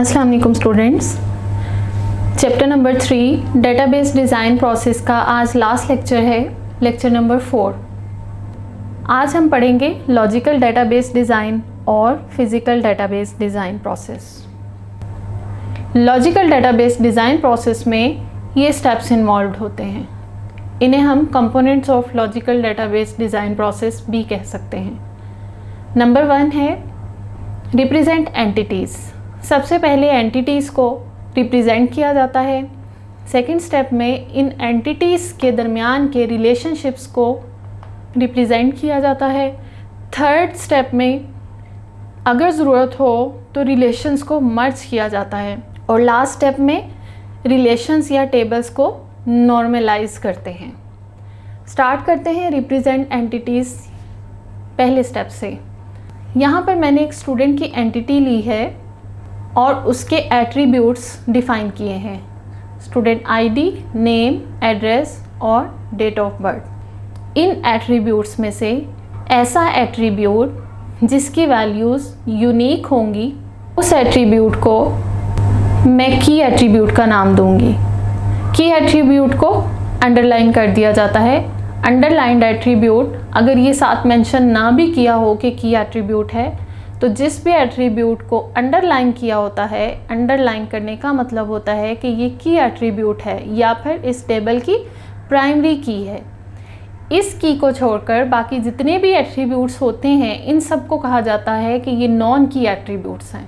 अस्सलाम वालेकुम students. Chapter number 3 database design process का आज लास्ट लेक्चर है, लेक्चर नंबर 4। आज हम पढ़ेंगे लॉजिकल डेटाबेस डिज़ाइन और physical database design process. Logical database design process में ये स्टेप्स इन्वॉल्व होते हैं। इन्हें हम components of logical database design process भी कह सकते हैं। नंबर 1 है रिप्रेजेंट एंटिटीज़। सबसे पहले एंटिटीज़ को रिप्रेजेंट किया जाता है। सेकंड स्टेप में इन एंटिटीज़ के दरमियान के रिलेशनशिप्स को रिप्रेजेंट किया जाता है। थर्ड स्टेप में अगर ज़रूरत हो तो रिलेशंस को मर्ज किया जाता है। और लास्ट स्टेप में रिलेशंस या टेबल्स को नॉर्मलाइज करते हैं। स्टार्ट करते हैं रिप्रेजेंट एंटिटीज़ पहले स्टेप से। यहाँ पर मैंने एक स्टूडेंट की एंटिटी ली है और उसके एट्रीब्यूट्स डिफ़ाइन किए हैं। स्टूडेंट आईडी, नेम, एड्रेस और डेट ऑफ बर्थ। इन एट्रीब्यूट्स में से ऐसा एट्रीब्यूट जिसकी वैल्यूज़ यूनिक होंगी, उस एट्रीब्यूट को मैं की एट्रीब्यूट का नाम दूंगी। की एट्रीब्यूट को अंडरलाइन कर दिया जाता है। अंडरलाइंड एट्रीब्यूट अगर ये साथ मेंशन ना भी किया हो कि की एट्रीब्यूट है, तो जिस भी एट्रीब्यूट को अंडरलाइन किया होता है, अंडरलाइन करने का मतलब होता है कि ये की एट्रीब्यूट है या फिर इस टेबल की प्राइमरी की है। इस की को छोड़कर बाकी जितने भी एट्रीब्यूट्स होते हैं, इन सब को कहा जाता है कि ये नॉन की एट्रीब्यूट्स हैं।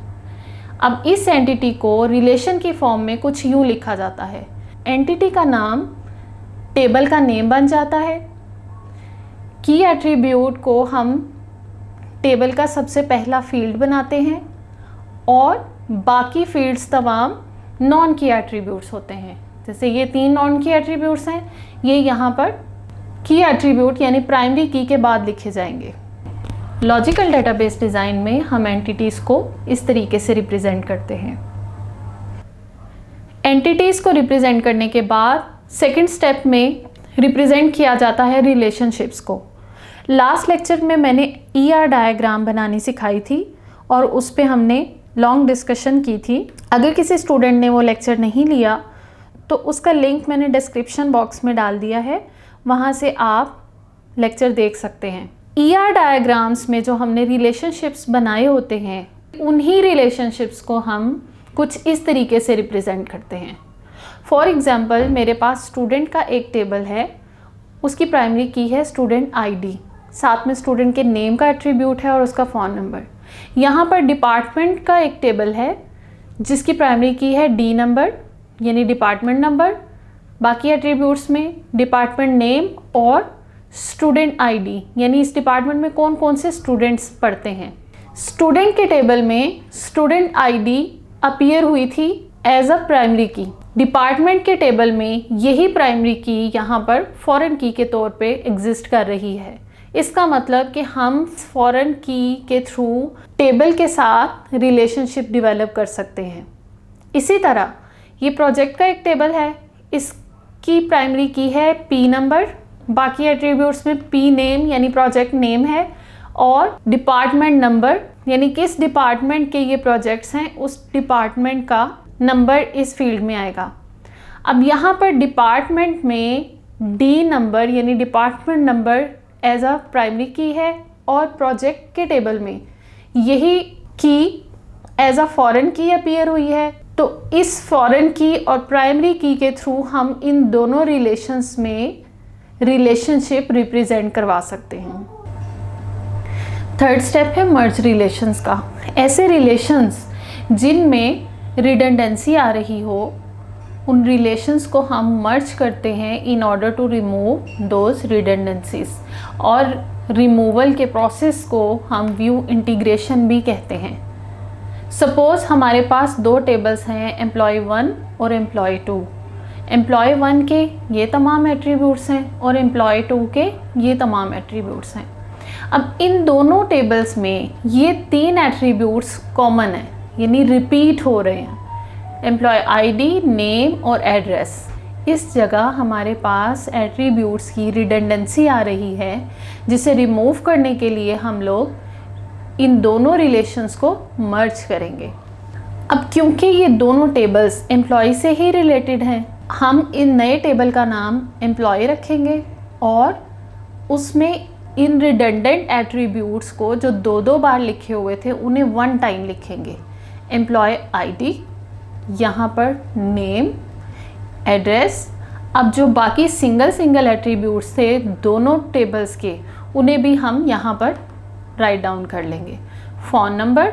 अब इस एंटिटी को रिलेशन की फॉर्म में कुछ यूँ लिखा जाता है। एंटिटी का नाम टेबल का नेम बन जाता है। की एट्रीब्यूट को हम टेबल का सबसे पहला फील्ड बनाते हैं और बाकी फील्ड्स तमाम नॉन की एट्रीब्यूट्स होते हैं। जैसे ये 3 नॉन की एट्रीब्यूट्स हैं, ये यहाँ पर की एट्रीब्यूट यानी प्राइमरी की के बाद लिखे जाएंगे। लॉजिकल डेटाबेस डिज़ाइन में हम एंटिटीज़ को इस तरीके से रिप्रेजेंट करते हैं। एंटिटीज़ को रिप्रेजेंट करने के बाद सेकंड स्टेप में रिप्रेजेंट किया जाता है रिलेशनशिप्स को। लास्ट लेक्चर में मैंने ER डायग्राम बनानी सिखाई थी और उस पे हमने लॉन्ग डिस्कशन की थी। अगर किसी स्टूडेंट ने वो लेक्चर नहीं लिया तो उसका लिंक मैंने डिस्क्रिप्शन बॉक्स में डाल दिया है, वहाँ से आप लेक्चर देख सकते हैं। ER डायग्राम्स में जो हमने रिलेशनशिप्स बनाए होते हैं, उन्हीं रिलेशनशिप्स को हम कुछ इस तरीके से रिप्रेजेंट करते हैं। फॉर एग्ज़ाम्पल, मेरे पास स्टूडेंट का एक टेबल है, उसकी प्राइमरी की है स्टूडेंट आईडी, साथ में स्टूडेंट के नेम का एट्रीब्यूट है और उसका फ़ोन नंबर। यहाँ पर डिपार्टमेंट का एक टेबल है जिसकी प्राइमरी की है डी नंबर यानी डिपार्टमेंट नंबर। बाकी एट्रीब्यूट्स में डिपार्टमेंट नेम और स्टूडेंट आईडी यानी इस डिपार्टमेंट में कौन कौन से स्टूडेंट्स पढ़ते हैं। स्टूडेंट के टेबल में स्टूडेंट आईडी अपीयर हुई थी एज अ प्राइमरी की। डिपार्टमेंट के टेबल में यही प्राइमरी की यहाँ पर फॉरेन की के तौर पे एग्जिस्ट कर रही है। इसका मतलब कि हम फॉरेन की के थ्रू टेबल के साथ रिलेशनशिप डेवलप कर सकते हैं। इसी तरह ये प्रोजेक्ट का एक टेबल है, इसकी प्राइमरी की है पी नंबर, बाकी एट्रीब्यूट्स में पी नेम यानी प्रोजेक्ट नेम है और डिपार्टमेंट नंबर यानी किस डिपार्टमेंट के ये प्रोजेक्ट्स हैं उस डिपार्टमेंट का नंबर इस फील्ड में आएगा। अब यहाँ पर डिपार्टमेंट में डी नंबर यानी department number as a primary key है और प्रोजेक्ट के टेबल में यही key as a foreign key appear हुई है। तो इस फॉरेन की और प्राइमरी की के थ्रू हम इन दोनों रिलेशंस में रिलेशनशिप रिप्रेजेंट करवा सकते हैं। थर्ड स्टेप है मर्ज रिलेशंस का। ऐसे रिलेशंस जिनमें रिडंडेंसी आ रही हो, उन रिलेशंस को हम मर्ज करते हैं in order to remove those redundancies. और रिमूवल के प्रोसेस को हम व्यू इंटीग्रेशन भी कहते हैं। सपोज़ हमारे पास 2 टेबल्स हैं, एम्प्लॉय 1 और एम्प्लॉय 2। एम्प्लॉय 1 के ये तमाम एट्रीब्यूट्स हैं और एम्प्लॉय 2 के ये तमाम एट्रीब्यूट्स हैं। अब इन दोनों टेबल्स में ये 3 एट्रीब्यूट्स कॉमन हैं यानी रिपीट हो रहे हैं। एम्प्लॉय आईडी, नेम और एड्रेस। इस जगह हमारे पास एट्रीब्यूट्स की रिडंडेंसी आ रही है, जिसे रिमूव करने के लिए हम लोग इन दोनों रिलेशंस को मर्ज करेंगे। अब क्योंकि ये दोनों टेबल्स एम्प्लॉय से ही रिलेटेड हैं, हम इन नए टेबल का नाम एम्प्लॉय रखेंगे और उसमें इन रिडंडेंट एट्रीब्यूट्स को जो दो बार लिखे हुए थे उन्हें वन टाइम लिखेंगे। एम्प्लॉय आईडी, यहाँ पर नेम, एड्रेस। अब जो बाकी सिंगल एट्रीब्यूट्स थे दोनों टेबल्स के, उन्हें भी हम यहाँ पर राइट डाउन कर लेंगे। Phone number,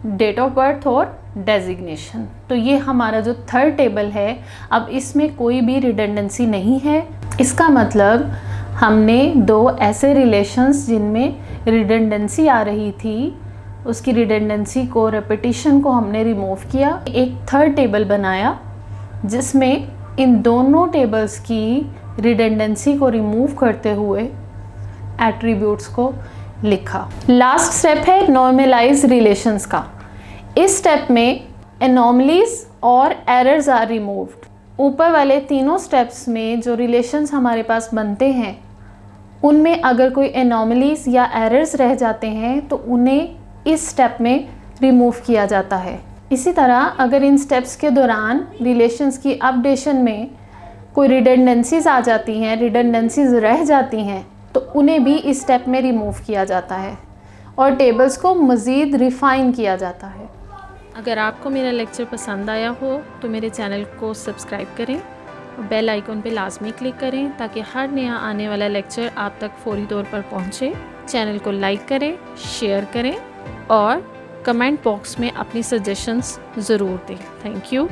date of birth और डेजिग्नेशन। तो ये हमारा जो थर्ड टेबल है, अब इसमें कोई भी रिडंडेंसी नहीं है। इसका मतलब हमने दो ऐसे रिलेशंस जिनमें रिडंडेंसी आ रही थी, उसकी रिडंडेंसी को, रेपिटिशन को हमने रिमूव किया। एक थर्ड टेबल बनाया जिसमें इन दोनों टेबल्स की रिडंडेंसी को रिमूव करते हुए एट्रीब्यूट्स को लिखा। लास्ट स्टेप है नॉर्मलाइज रिलेशंस का। इस स्टेप में एनॉमलीज और एरर्स आर रिमूव्ड। ऊपर वाले तीनों स्टेप्स में जो रिलेशंस हमारे पास बनते हैं उनमें अगर कोई एनॉमलीज या एरर्स रह जाते हैं तो उन्हें इस स्टेप में रिमूव किया जाता है। इसी तरह अगर इन स्टेप्स के दौरान रिलेशंस की अपडेशन में कोई रिडंडेंसीज आ जाती हैं, रिडंडेंसीज रह जाती हैं, तो उन्हें भी इस स्टेप में रिमूव किया जाता है और टेबल्स को मज़ीद रिफ़ाइन किया जाता है। अगर आपको मेरा लेक्चर पसंद आया हो तो मेरे चैनल को सब्सक्राइब करें और बेल आइकन पे लाजमी क्लिक करें ताकि हर नया आने वाला लेक्चर आप तक फौरी तौर पर पहुंचे। चैनल को लाइक करें, शेयर करें और कमेंट बॉक्स में अपनी सजेशंस ज़रूर दें। Thank you.